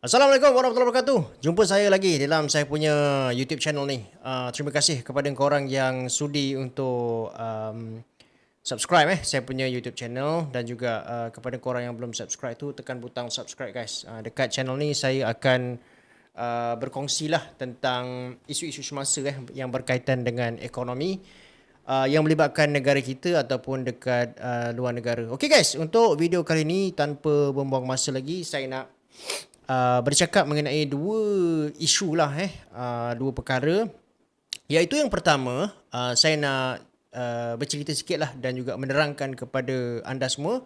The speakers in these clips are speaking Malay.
Assalamualaikum warahmatullahi wabarakatuh. Jumpa saya lagi dalam saya punya YouTube channel ni. Terima kasih kepada korang yang sudi untuk subscribe saya punya YouTube channel, dan juga kepada korang yang belum subscribe tu tekan butang subscribe guys. Dekat channel ni saya akan berkongsilah tentang isu-isu semasa yang berkaitan dengan ekonomi yang melibatkan negara kita ataupun dekat luar negara. Okey guys, untuk video kali ini tanpa membuang masa lagi, saya nak bercakap mengenai dua isu lah dua perkara, iaitu yang pertama saya nak bercerita sikit lah dan juga menerangkan kepada anda semua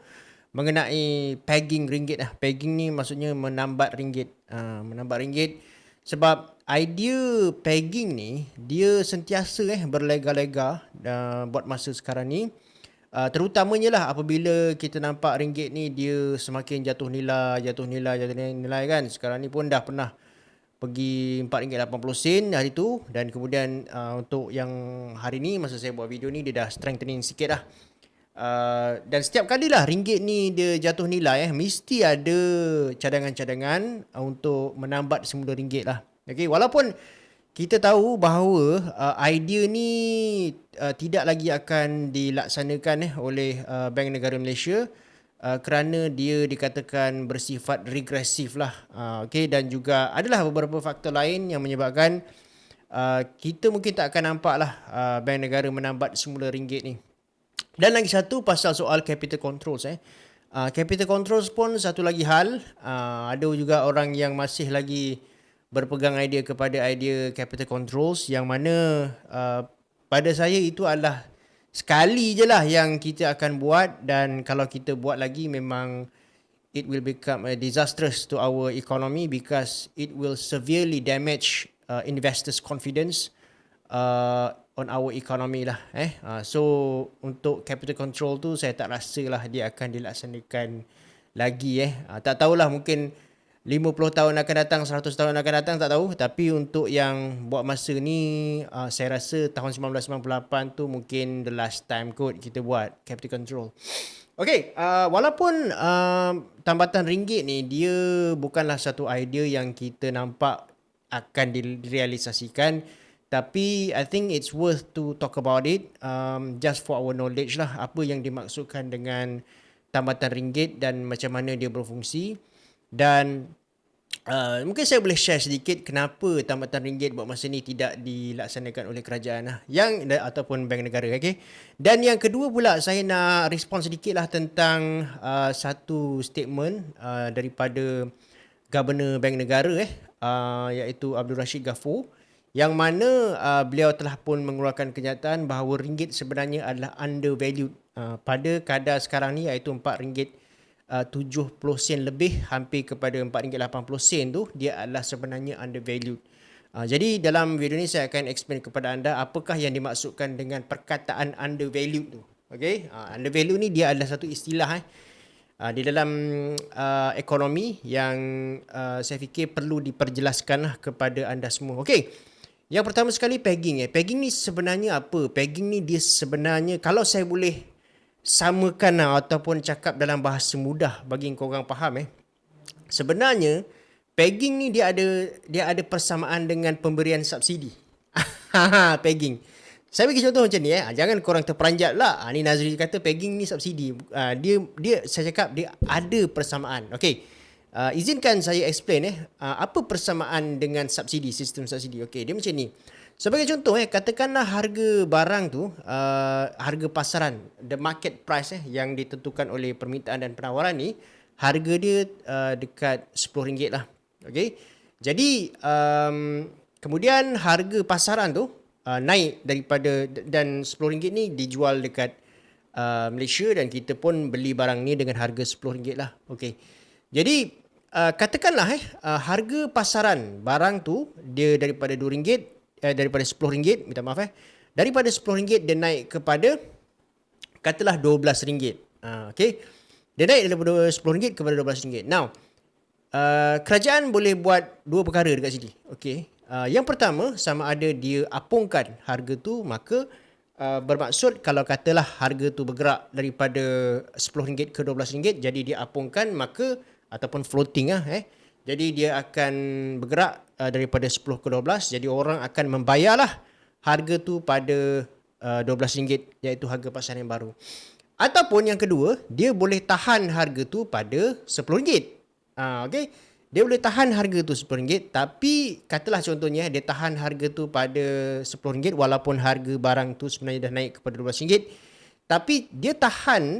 mengenai pegging ringgit lah. Pegging ni maksudnya menambat ringgit. Menambat ringgit sebab idea pegging ni dia sentiasa berlega-lega buat masa sekarang ni. Terutamanya lah apabila kita nampak ringgit ni dia semakin jatuh nilai kan. Sekarang ni pun dah pernah pergi RM4.80 hari tu, dan kemudian untuk yang hari ni masa saya buat video ni dia dah strengthening sikit lah. Dan setiap kali lah ringgit ni dia jatuh nilai mesti ada cadangan-cadangan untuk menambat semula ringgit lah. Okay, walaupun kita tahu bahawa idea ni tidak lagi akan dilaksanakan oleh Bank Negara Malaysia kerana dia dikatakan bersifat regresif lah. Okay, dan juga adalah beberapa faktor lain yang menyebabkan kita mungkin tak akan nampak lah Bank Negara menambat semula ringgit ni. Dan lagi satu pasal soal capital controls. Capital controls pun satu lagi hal. Ada juga orang yang masih lagi berpegang idea kepada idea capital controls, yang mana pada saya itu adalah sekali je lah yang kita akan buat, dan kalau kita buat lagi memang it will become disastrous to our economy because it will severely damage investors' confidence on our economy lah. So untuk capital control tu saya tak rasa lah dia akan dilaksanakan lagi. Tak tahulah, mungkin 50 tahun akan datang, 100 tahun akan datang, tak tahu. Tapi untuk yang buat masa ni, saya rasa tahun 1998 tu mungkin the last time kot kita buat capital control. Okay, walaupun tambatan ringgit ni dia bukanlah satu idea yang kita nampak akan direalisasikan, tapi I think it's worth to talk about it, just for our knowledge lah, apa yang dimaksudkan dengan tambatan ringgit dan macam mana dia berfungsi. Dan mungkin saya boleh share sedikit kenapa tambatan ringgit buat masa ni tidak dilaksanakan oleh kerajaan ataupun bank negara. Okay? Dan yang kedua pula, saya nak respon sedikit lah tentang satu statement daripada Governor Bank Negara iaitu Abdul Rashid Ghaffour, yang mana beliau telah pun mengeluarkan kenyataan bahawa ringgit sebenarnya adalah undervalued pada kadar sekarang ni, iaitu RM4.70 lebih, hampir kepada RM4.80 tu, dia adalah sebenarnya undervalued. Jadi dalam video ni saya akan explain kepada anda apakah yang dimaksudkan dengan perkataan undervalued tu. Okay? Undervalued ni dia adalah satu istilah di dalam ekonomi yang saya fikir perlu diperjelaskan kepada anda semua. Okay. Yang pertama sekali, pegging. Pegging ni sebenarnya apa? Pegging ni dia sebenarnya, kalau saya boleh samakan ataupun cakap dalam bahasa mudah bagi korang faham, sebenarnya pegging ni dia ada persamaan dengan pemberian subsidi. Pegging. Saya bagi contoh macam ni, jangan korang terperanjat lah. Ni Nazri kata pegging ni subsidi. Dia saya cakap dia ada persamaan. Okey. Izinkan saya explain apa persamaan dengan subsidi, sistem subsidi. Okey, dia macam ni. Sebagai contoh, katakanlah harga barang tu, harga pasaran, the market price yang ditentukan oleh permintaan dan penawaran ni, harga dia dekat RM10 lah. Okay? Jadi, kemudian harga pasaran tu naik daripada, dan RM10 ni dijual dekat Malaysia, dan kita pun beli barang ni dengan harga RM10 lah. Okay. Jadi, katakanlah harga pasaran barang tu dia daripada RM2, daripada RM10, minta maaf daripada RM10 dia naik kepada katalah RM12. Okay. Dia naik daripada RM10 kepada RM12. Now, kerajaan boleh buat dua perkara dekat sini. Okay. Yang pertama, sama ada dia apungkan harga tu, maka bermaksud kalau katalah harga tu bergerak daripada RM10 ke RM12, jadi dia apungkan, maka ataupun floating Jadi dia akan bergerak daripada 10 ke 12. Jadi orang akan membayarlah harga tu pada RM12 iaitu harga pasaran yang baru. Ataupun yang kedua, dia boleh tahan harga tu pada RM10. Okay. Dia boleh tahan harga tu RM10 tapi katalah contohnya dia tahan harga tu pada RM10 walaupun harga barang tu sebenarnya dah naik kepada RM12 tapi dia tahan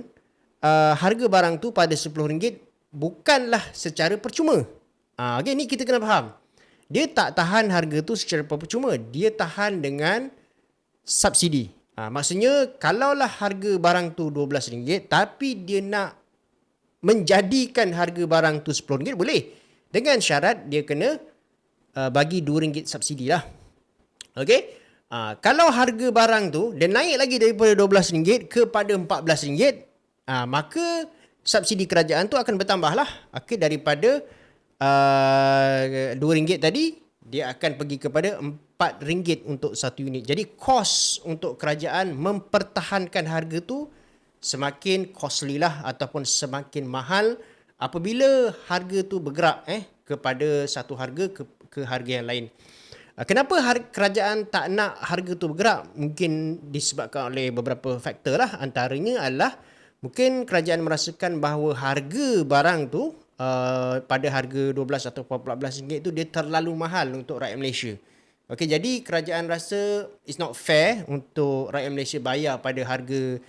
harga barang tu pada RM10 bukanlah secara percuma. Okay, ni kita kena faham. Dia tak tahan harga tu secara percuma, dia tahan dengan subsidi. Maksudnya kalaulah harga barang tu RM12 tapi dia nak menjadikan harga barang tu RM10 boleh. Dengan syarat dia kena bagi RM2 subsidi lah. Okey. Kalau harga barang tu dia naik lagi daripada RM12 kepada RM14, maka subsidi kerajaan tu akan bertambah lah. Okay, daripada RM2 tadi, dia akan pergi kepada RM4 untuk satu unit. Jadi kos untuk kerajaan mempertahankan harga tu semakin costly lah ataupun semakin mahal apabila harga tu bergerak kepada satu harga ke harga yang lain. Kenapa kerajaan tak nak harga tu bergerak? Mungkin disebabkan oleh beberapa faktor lah. Antaranya adalah mungkin kerajaan merasakan bahawa harga barang tu pada harga RM12 atau RM14 tu dia terlalu mahal untuk rakyat Malaysia. Okey, jadi kerajaan rasa it's not fair untuk rakyat Malaysia bayar pada harga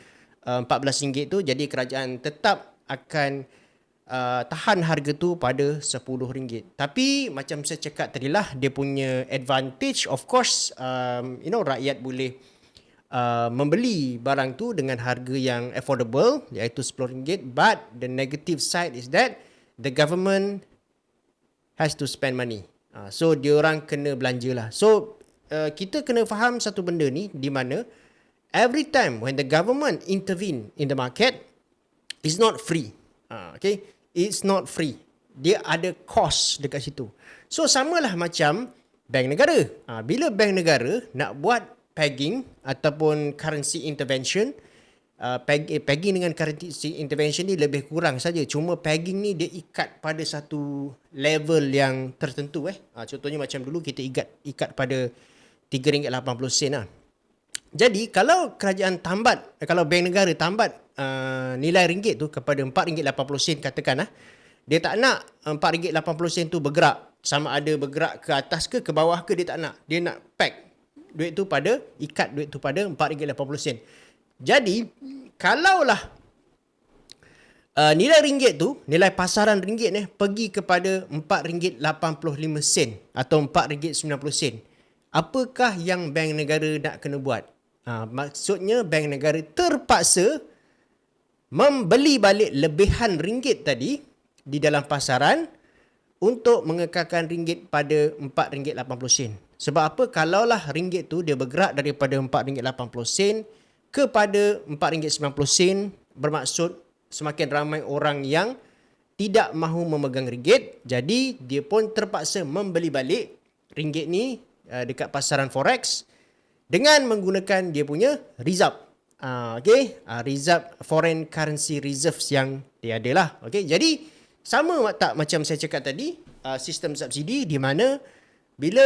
RM14 tu. Jadi kerajaan tetap akan tahan harga tu pada RM10. Tapi macam saya cakap tadi lah, dia punya advantage of course rakyat boleh membeli barang tu dengan harga yang affordable iaitu RM10, but the negative side is that the government has to spend money. So diorang kena belanja lah. So kita kena faham satu benda ni di mana every time when the government intervene in the market, it's not free. Okay, it's not free. Dia ada cost dekat situ. So samalah macam bank negara. Bila bank negara nak buat pegging ataupun currency intervention, pegging dengan currency intervention ni lebih kurang saja. Cuma pegging ni dia ikat pada satu level yang tertentu. Contohnya macam dulu kita ikat pada RM3.80 lah. Jadi kalau kerajaan tambat, kalau bank negara tambat nilai ringgit tu kepada RM4.80 katakan dia tak nak RM4.80 tu bergerak, sama ada bergerak ke atas ke bawah ke, dia tak nak. Dia nak peg duit tu pada, ikat duit tu pada RM4.80. Jadi kalaulah nilai ringgit tu, nilai pasaran ringgit pergi kepada RM4.85 atau RM4.90, apakah yang bank negara nak kena buat? Maksudnya bank negara terpaksa membeli balik lebihan ringgit tadi di dalam pasaran untuk mengekalkan ringgit pada RM4.80. Sebab apa? Kalaulah ringgit tu dia bergerak daripada RM4.80 kepada RM4.90, bermaksud semakin ramai orang yang tidak mahu memegang ringgit, jadi dia pun terpaksa membeli balik ringgit ni dekat pasaran forex dengan menggunakan dia punya reserve. Reserve, foreign currency reserves yang dia ada lah. Jadi sama tak macam saya cakap tadi, sistem subsidi di mana bila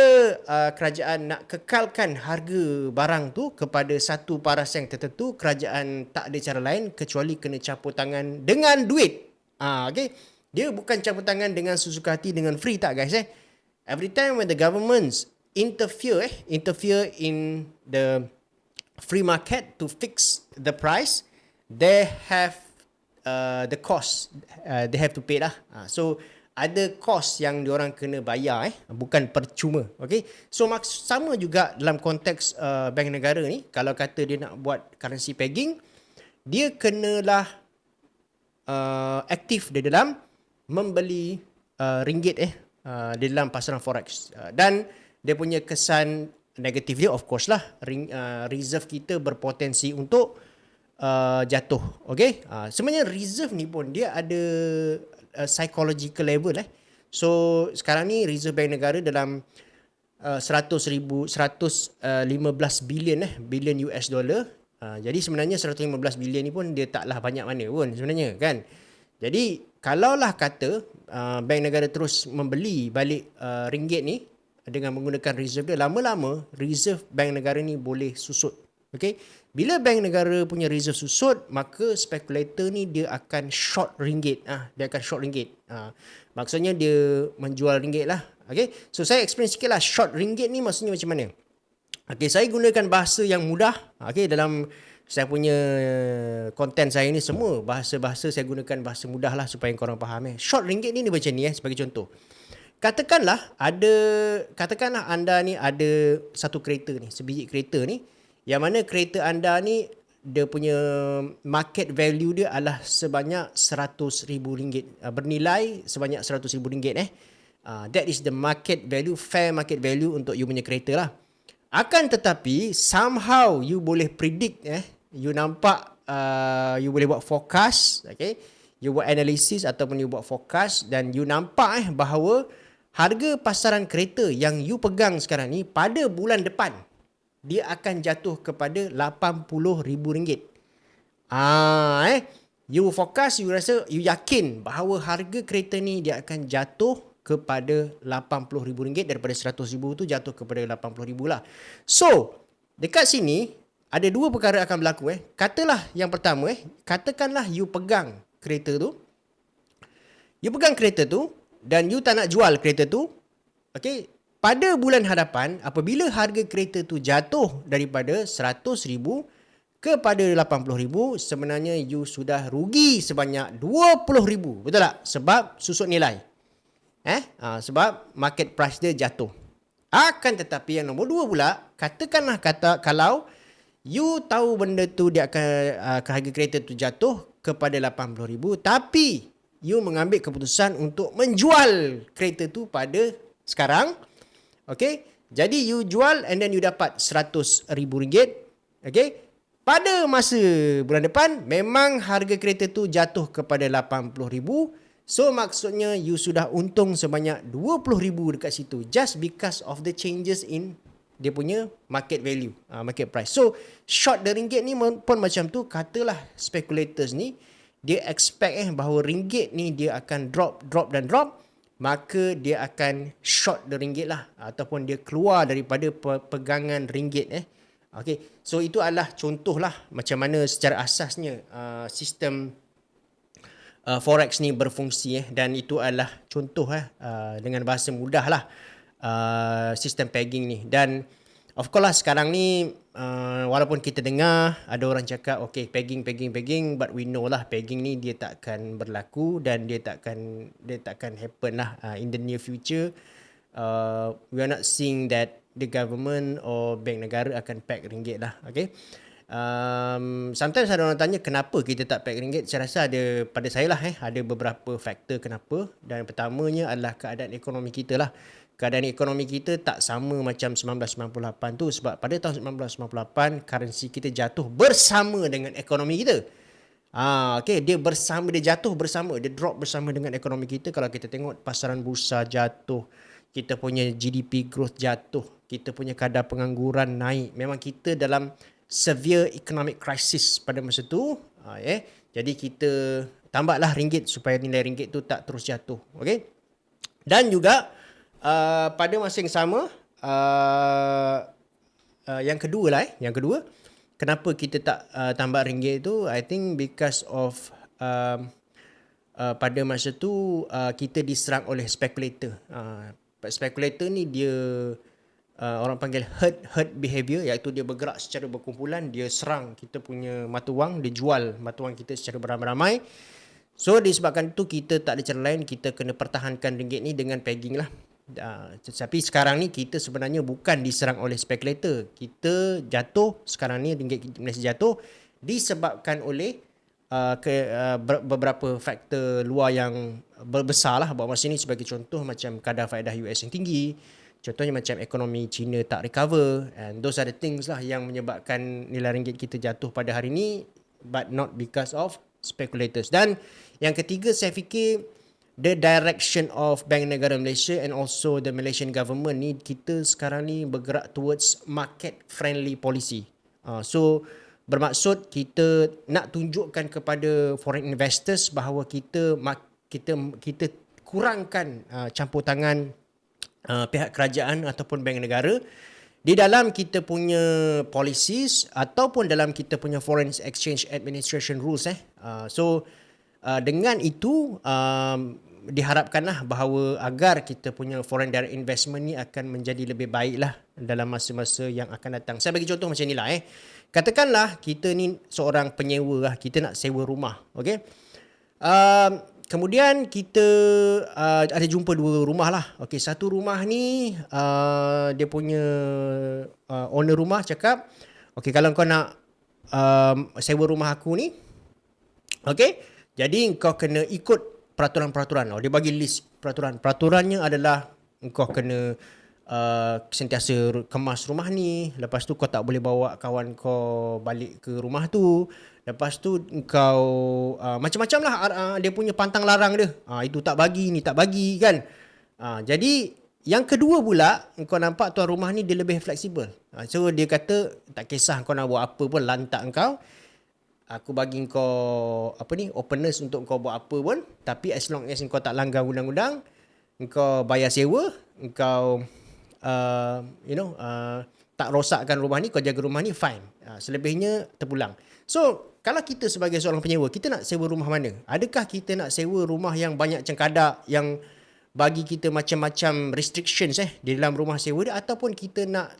kerajaan nak kekalkan harga barang tu kepada satu paras yang tertentu, kerajaan tak ada cara lain kecuali kena campur tangan dengan duit. Dia bukan campur tangan dengan sesuka hati, dengan free, tak guys. Every time when the governments interfere in the free market to fix the price, they have the cost they have to pay lah. So ada cost yang diorang kena bayar, bukan percuma. So sama juga dalam konteks bank negara ni, kalau kata dia nak buat currency pegging, dia kenalah aktif di dalam membeli ringgit di dalam pasaran forex. Dan dia punya kesan negatif dia of course lah, reserve kita berpotensi untuk jatuh. Sebenarnya reserve ni pun dia ada psychological level. So sekarang ni reserve bank negara dalam 115 billion US dollar. Jadi sebenarnya 115 bilion ni pun dia taklah banyak mana pun sebenarnya kan. Jadi kalaulah kata bank negara terus membeli balik ringgit ni dengan menggunakan reserve dia, lama-lama reserve bank negara ni boleh susut. Okay? Bila bank negara punya reserve susut, maka spekulator ni dia akan short ringgit. Dia akan short ringgit. Maksudnya dia menjual ringgit lah. Okay? So saya explain sikit lah short ringgit ni maksudnya macam mana. Okay, saya gunakan bahasa yang mudah. Okay, dalam saya punya konten saya ni semua bahasa-bahasa saya gunakan bahasa mudah lah supaya korang faham. Short ringgit ni macam ni sebagai contoh. Katakanlah anda ni ada satu kereta ni, sebiji kereta ni, yang mana kereta anda ni dia punya market value dia adalah sebanyak RM100,000, bernilai sebanyak RM100,000. That is the market value, fair market value untuk you punya kereta lah. Akan tetapi somehow you boleh predict, you nampak, you boleh buat forecast, okay, you buat analisis ataupun you buat forecast dan you nampak bahawa harga pasaran kereta yang you pegang sekarang ni pada bulan depan dia akan jatuh kepada RM80,000. You forecast, you rasa, you yakin bahawa harga kereta ni dia akan jatuh kepada RM80,000 daripada RM100,000 tu jatuh kepada RM80,000 lah. So, dekat sini ada dua perkara akan berlaku. Katalah yang pertama, katakanlah you pegang kereta tu. You pegang kereta tu dan you tak nak jual kereta tu. Okay, pada bulan hadapan apabila harga kereta tu jatuh daripada RM100,000 kepada RM80,000, sebenarnya you sudah rugi sebanyak RM20,000. Betul tak? Sebab susut nilai. Sebab market price dia jatuh. Akan tetapi yang nombor dua pula, katakanlah kalau you tahu benda tu dia akan harga kereta tu jatuh kepada RM80,000, tapi you mengambil keputusan untuk menjual kereta tu pada sekarang. Okay, jadi you jual and then you dapat RM100,000. Okay, pada masa bulan depan memang harga kereta tu jatuh kepada RM80,000. So maksudnya you sudah untung sebanyak RM20,000 dekat situ just because of the changes in dia punya market value, market price. So short the ringgit ni pun macam tu. Katalah speculators ni dia expect bahawa ringgit ni dia akan drop, maka dia akan short the ringgit lah ataupun dia keluar daripada pegangan ringgit. Okay, so itu adalah contoh lah macam mana secara asasnya sistem forex ni berfungsi dan itu adalah contoh dengan bahasa mudah lah sistem pegging ni. Dan of course lah sekarang ni walaupun kita dengar ada orang cakap okay pegging, but we know lah pegging ni dia takkan berlaku dan dia takkan happen lah in the near future. We are not seeing that the government or bank negara akan peg ringgit lah. Okay, sometimes ada orang tanya kenapa kita tak peg ringgit. Saya rasa ada, pada saya lah ada beberapa faktor kenapa. Dan pertamanya adalah keadaan ekonomi kita lah. Keadaan ekonomi kita tak sama macam 1998 tu, sebab pada tahun 1998 currency kita jatuh bersama dengan ekonomi kita. Okay, dia jatuh bersama, dia drop bersama dengan ekonomi kita. Kalau kita tengok pasaran bursa jatuh, kita punya GDP growth jatuh, kita punya kadar pengangguran naik. Memang kita dalam severe economic crisis pada masa tu. Jadi kita tambahlah ringgit supaya nilai ringgit tu tak terus jatuh. Okay? Dan juga pada masa yang sama, yang kedua, kenapa kita tak tambah ringgit tu, I think because of pada masa tu kita diserang oleh speculator. Speculator ni dia orang panggil herd behavior, iaitu dia bergerak secara berkumpulan, dia serang kita punya mata wang, dia jual mata wang kita secara beramai-ramai. So disebabkan itu kita tak ada cara lain, kita kena pertahankan ringgit ni dengan pegging lah. Tetapi sekarang ni kita sebenarnya bukan diserang oleh spekulator. Kita jatuh sekarang ni, ringgit Malaysia jatuh disebabkan oleh beberapa faktor luar yang besar lah buat masa ni. Sebagai contoh macam kadar faedah US yang tinggi, contohnya macam ekonomi China tak recover, and those are the things lah yang menyebabkan nilai ringgit kita jatuh pada hari ni, but not because of speculators. Dan yang ketiga, saya fikir the direction of Bank Negara Malaysia and also the Malaysian government ni, kita sekarang ni bergerak towards market friendly policy. So bermaksud kita nak tunjukkan kepada foreign investors bahawa kita kita kurangkan campur tangan pihak kerajaan ataupun bank negara di dalam kita punya policies ataupun dalam kita punya foreign exchange administration rules. Dengan itu diharapkanlah bahawa agar kita punya foreign direct investment ni akan menjadi lebih baiklah dalam masa-masa yang akan datang. Saya bagi contoh macam inilah. Katakanlah kita ni seorang penyewa lah, kita nak sewa rumah, okey. Kemudian kita ada jumpa dua rumah lah. Okey, satu rumah ni dia punya owner rumah cakap, okey, kalau kau nak sewa rumah aku ni, okey, jadi kau kena ikut peraturan-peraturan. Dia bagi list peraturan. Peraturannya adalah kau kena sentiasa kemas rumah ni. Lepas tu kau tak boleh bawa kawan kau balik ke rumah tu. Lepas tu kau macam-macam lah dia punya pantang larang dia. Itu tak bagi, ni tak bagi kan. Jadi yang kedua pula, kau nampak tuan rumah ni dia lebih fleksibel. So dia kata tak kisah kau nak buat apa pun, lantak kau. Aku bagi kau openness untuk kau buat apa pun, tapi as long as kau tak langgar undang-undang, kau bayar sewa, kau tak rosakkan rumah ni, kau jaga rumah ni, fine. Selebihnya terpulang. So kalau kita sebagai seorang penyewa, kita nak sewa rumah mana? Adakah kita nak sewa rumah yang banyak cengkadak, yang bagi kita macam-macam restrictions di dalam rumah sewa dia, ataupun kita nak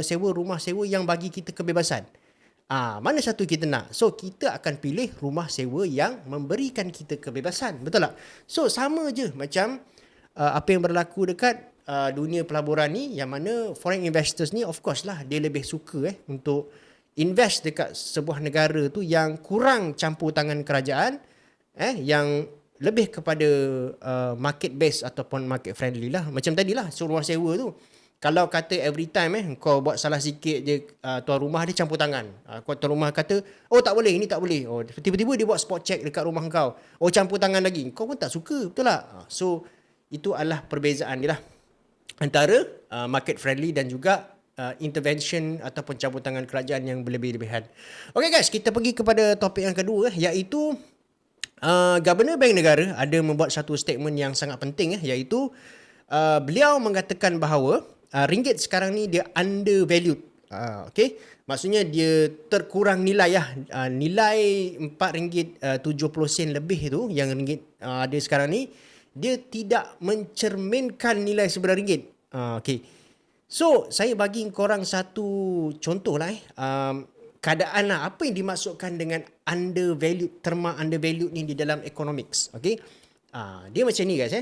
sewa rumah sewa yang bagi kita kebebasan? Mana satu kita nak? So kita akan pilih rumah sewa yang memberikan kita kebebasan, betul tak? So sama je macam apa yang berlaku dekat dunia pelaburan ni, yang mana foreign investors ni of course lah dia lebih suka untuk invest dekat sebuah negara tu yang kurang campur tangan kerajaan, yang lebih kepada market based ataupun market friendly lah. Macam tadilah rumah sewa tu, kalau kata every time kau buat salah sikit je, tuan rumah dia campur tangan. Tuan rumah kata, oh tak boleh, ini tak boleh. Oh, tiba-tiba dia buat spot check dekat rumah kau. Oh campur tangan lagi. Kau pun tak suka, betul tak? So itu adalah perbezaan dia lah antara market friendly dan juga intervention ataupun campur tangan kerajaan yang berlebih-lebihan. Okay guys, kita pergi kepada topik yang kedua, iaitu Governor Bank Negara ada membuat satu statement yang sangat penting, iaitu beliau mengatakan bahawa ringgit sekarang ni dia undervalued. Okay, maksudnya dia terkurang nilai nilai RM4.70 lebih tu yang ringgit ada sekarang ni, dia tidak mencerminkan nilai sebenar ringgit. Okay, so saya bagi korang satu contoh lah keadaan lah, apa yang dimaksudkan dengan undervalued, terma undervalued ni di dalam economics. Okay, dia macam ni guys.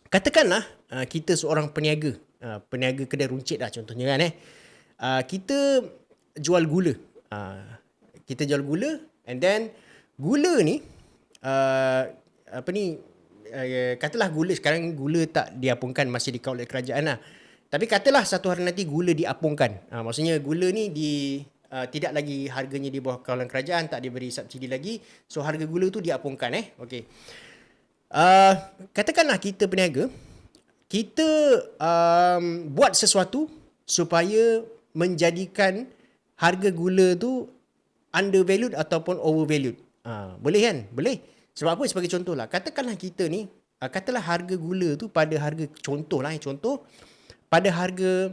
Katakanlah kita seorang peniaga, peniaga kedai runcit lah contohnya kan. Kita jual gula. Kita jual gula, and then gula ni katalah gula sekarang, gula tak diapungkan, masih dikawal oleh kerajaan lah. Tapi katalah satu hari nanti gula diapungkan. Maksudnya gula ni tidak lagi harganya di bawah kawalan kerajaan, tak diberi subsidi lagi. So harga gula tu diapungkan. Okay. Katakanlah kita peniaga, kita buat sesuatu supaya menjadikan harga gula tu undervalued ataupun overvalued. Boleh kan? Boleh. Sebab apa? Sebagai contoh lah, katakanlah kita ni, katalah harga gula tu pada harga, contoh pada harga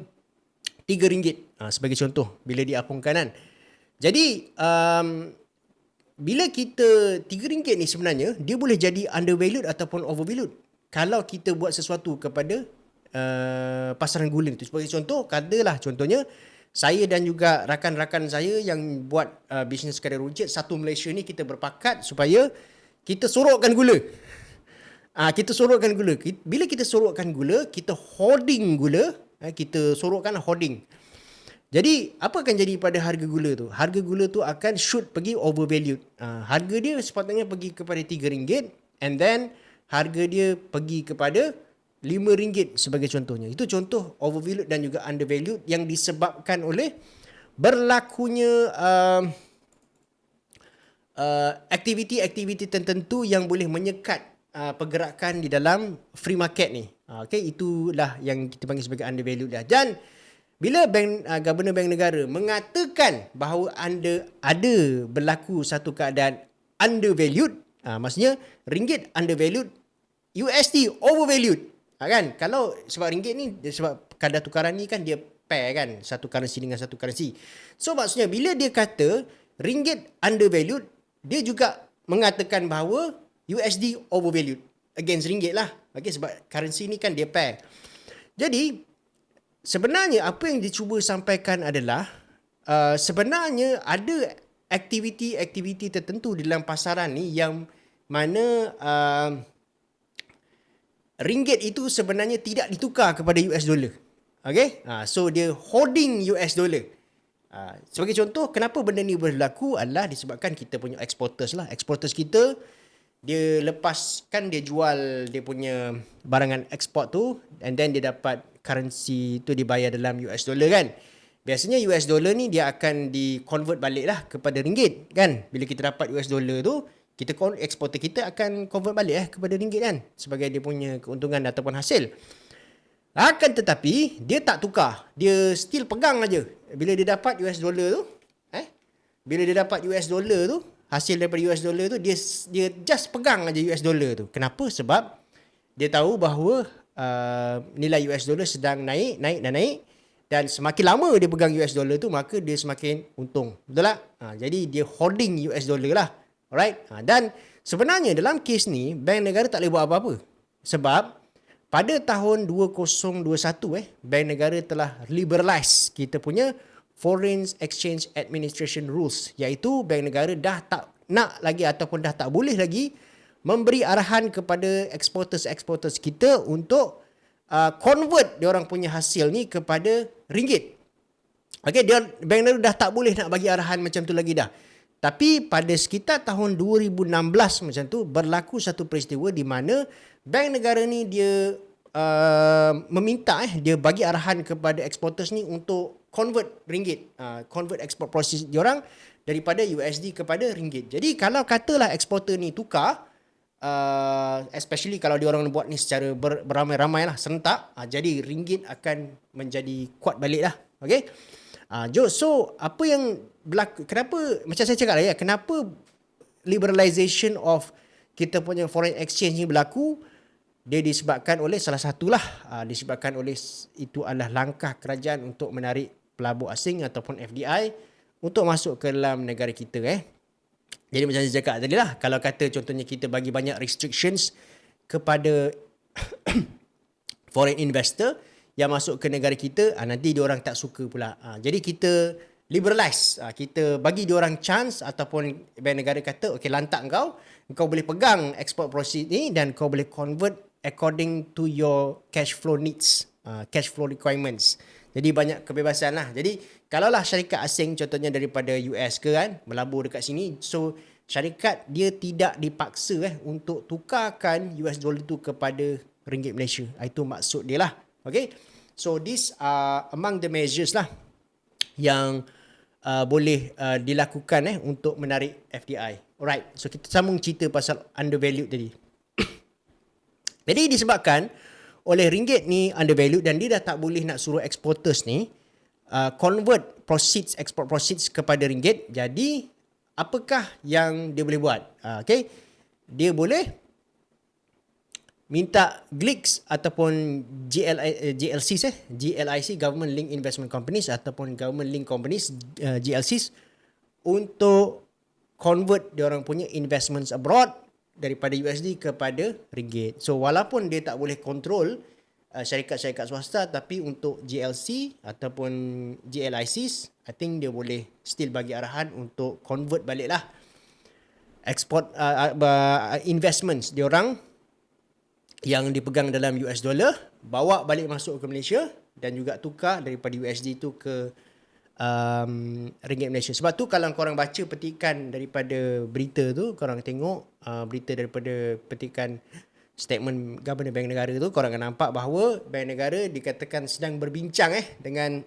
RM3 sebagai contoh bila diapungkan kan. Jadi bila kita RM3 ni sebenarnya dia boleh jadi undervalued ataupun overvalued kalau kita buat sesuatu kepada pasaran gula itu. Sebagai contoh, katalah contohnya saya dan juga rakan-rakan saya yang buat bisnes kedai runcit satu Malaysia ni, kita berpakat supaya kita sorokkan gula. Kita sorokkan gula. Bila kita sorokkan gula, kita hoarding gula. Kita sorokkan hoarding. Jadi apa akan jadi pada harga gula tu? Harga gula tu akan shoot pergi overvalued. Harga dia sepatutnya pergi kepada RM3, and then harga dia pergi kepada RM5 sebagai contohnya. Itu contoh overvalued dan juga undervalued yang disebabkan oleh berlakunya aktiviti-aktiviti tertentu yang boleh menyekat pergerakan di dalam free market ni. Okay, itulah yang kita panggil sebagai undervalued dah. Dan bila Governor Bank Negara mengatakan bahawa ada berlaku satu keadaan undervalued, Maksudnya ringgit undervalued, USD overvalued. Kan? Kalau sebab ringgit ni, sebab kadar tukaran ni kan dia pair kan, satu currency dengan satu currency. So maksudnya bila dia kata ringgit undervalued, dia juga mengatakan bahawa USD overvalued against ringgit lah. Okay, sebab currency ni kan dia pair. Jadi sebenarnya apa yang dicuba sampaikan adalah sebenarnya ada aktiviti-aktiviti tertentu di dalam pasaran ni yang mana ringgit itu sebenarnya tidak ditukar kepada US dollar. Okay? So dia holding US dollar. Sebagai contoh, kenapa benda ni berlaku adalah disebabkan kita punya exporters lah. Exporters kita, dia lepaskan dia jual dia punya barangan ekspor tu, and then dia dapat currency tu dibayar dalam US dollar kan. Biasanya US dollar ni dia akan di-convert balik lah kepada ringgit kan. Bila kita dapat US dollar tu, eksporter kita akan convert balik kepada ringgit kan, sebagai dia punya keuntungan ataupun hasil. Akan tetapi dia tak tukar, dia still pegang aja. Bila dia dapat US dollar tu, bila dia dapat US dollar tu, hasil daripada US dollar tu, dia just pegang aja US dollar tu. Kenapa? Sebab dia tahu bahawa nilai US dollar sedang naik dan naik, dan semakin lama dia pegang US dollar tu, maka dia semakin untung. Betul tak? Jadi dia holding US dollar lah. Alright? Dan sebenarnya dalam kes ni, bank negara tak boleh buat apa-apa. Sebab pada tahun 2021 bank negara telah liberalize kita punya Foreign Exchange Administration Rules, iaitu bank negara dah tak nak lagi ataupun dah tak boleh lagi memberi arahan kepada exporters kita untuk convert diorang punya hasil ni kepada ringgit. Okay, bank negara dah tak boleh nak bagi arahan macam tu lagi dah. Tapi pada sekitar tahun 2016 macam tu, berlaku satu peristiwa di mana bank negara ni dia meminta dia bagi arahan kepada exporters ni untuk convert ringgit, convert export process diorang daripada USD kepada ringgit. Jadi kalau katalah exporter ni tukar, especially kalau diorang buat ni secara beramai-ramai lah, serentak, jadi ringgit akan menjadi kuat balik lah. Okay? So apa yang berlaku, kenapa, macam saya cakap lah kenapa liberalization of kita punya foreign exchange ni berlaku, dia disebabkan oleh salah satulah, disebabkan oleh itu adalah langkah kerajaan untuk menarik pelabur asing ataupun FDI untuk masuk ke dalam negara kita. Jadi macam saya cakap tadi lah, kalau kata contohnya kita bagi banyak restrictions kepada foreign investor yang masuk ke negara kita, nanti diorang tak suka pula. Jadi kita liberalize, kita bagi diorang chance, ataupun bank negara kata, okay, lantak kau boleh pegang export proceed ni dan kau boleh convert according to your cash flow needs, cash flow requirements. Jadi banyak kebebasan lah. Jadi kalaulah syarikat asing contohnya daripada US ke kan, melabur dekat sini, so syarikat dia tidak dipaksa untuk tukarkan US dollar tu kepada ringgit Malaysia. Itu maksud dia lah. Okay, so these are among the measures lah yang boleh dilakukan untuk menarik FDI. Alright, so kita sambung cerita pasal undervalued tadi. Jadi disebabkan oleh ringgit ni undervalued dan dia dah tak boleh nak suruh exporters ni convert proceeds, export proceeds kepada ringgit. Jadi apakah yang dia boleh buat? Okay, dia boleh minta GLICs ataupun GLIC, Government Linked Investment Companies ataupun Government Linked Companies, GLCs, untuk convert diorang punya investments abroad daripada USD kepada ringgit. So walaupun dia tak boleh control syarikat-syarikat swasta, tapi untuk GLC ataupun GLICs, I think dia boleh still bagi arahan untuk convert balik lah export investments diorang yang dipegang dalam US dollar, bawa balik masuk ke Malaysia dan juga tukar daripada USD tu ke ringgit Malaysia. Sebab tu kalau korang baca petikan daripada berita tu, korang tengok berita daripada petikan statement Governor Bank Negara tu, korang akan nampak bahawa Bank Negara dikatakan sedang berbincang dengan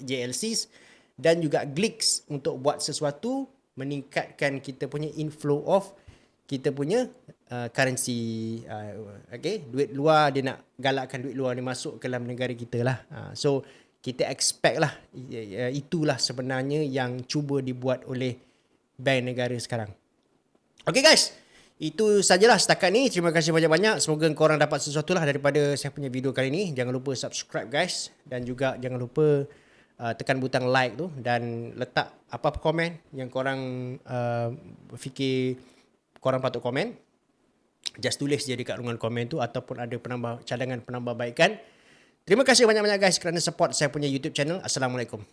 JLCs dan juga GLICs untuk buat sesuatu meningkatkan kita punya inflow of kita punya currency. Okay, duit luar, dia nak galakkan duit luar ni masuk ke dalam negara kita lah. So kita expect lah, itulah sebenarnya yang cuba dibuat oleh bank negara sekarang. Okay guys, itu sajalah setakat ni. Terima kasih banyak-banyak. Semoga korang dapat sesuatu lah daripada saya punya video kali ni. Jangan lupa subscribe guys. Dan juga jangan lupa tekan butang like tu. Dan letak apa-apa komen yang korang fikir korang patut komen. Just tulis je dekat ruangan komen tu. Ataupun ada cadangan penambahbaikan. Terima kasih banyak-banyak guys kerana support saya punya YouTube channel. Assalamualaikum.